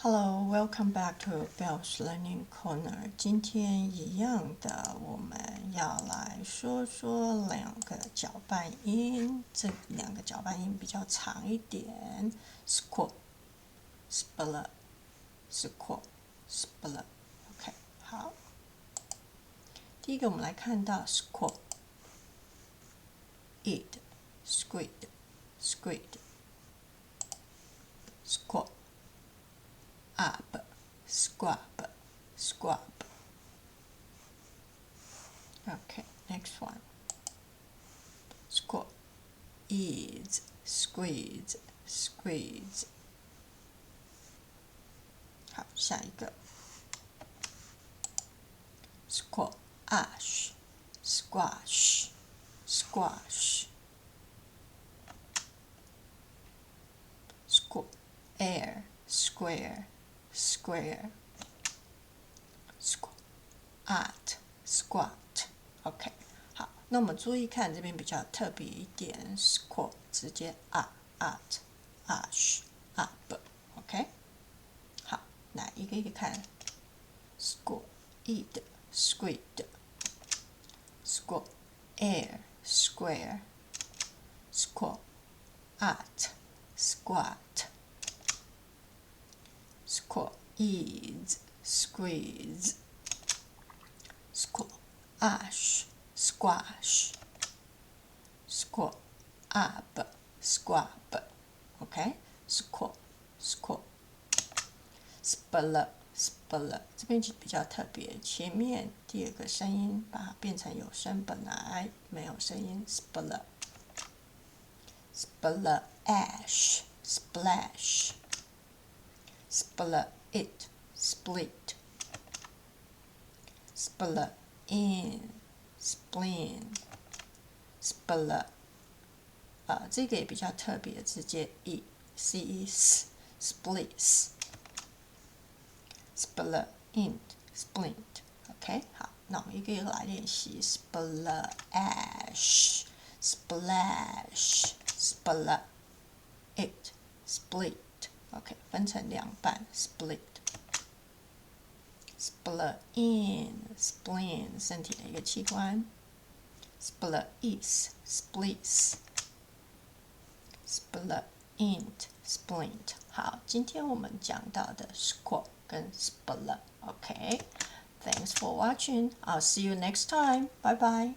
Hello, welcome back to Bell's Learning Corner. 今天一样的，我们要来说说两个搅拌音。这两个搅拌音比较长一点 ，squab, split, squab, split. OK， 好。第一个我们来看到 squab, eat, squid, squid, squab.Up, squab, squab. Okay, next one. Squab, ease, squeeze, squeeze. 好，下一个。Squab, ash, squash, squash. Squab, air, square, square. Squat, squat. OK， 好，那我们注意看这边比较特别一点 ，squat 直接 at, ash, up。OK， 好，来一个一个看 ，squat, eat, squid, squat, air, square, squat, at, squat, squat, ease, squeeze, squat, ash, squash, squat, up, squab. OK， squat, squat, split, split。这边比较特别，前面第二个声音把它变成有声，本来没有声音 split, split, ash, splash, split it, split, split in, spleen, split。这个也比较特别，直接 c splice, split in, splint。OK， 好，那我们一个一个来练习 split ash, splash, split it, split。OK， 分成两半 split。Split in, spleen 身体的一个器官 ，split is, splice, split int, splint。好，今天我们讲到的 squab 跟 split。OK， thanks for watching. I'll see you next time. Bye bye.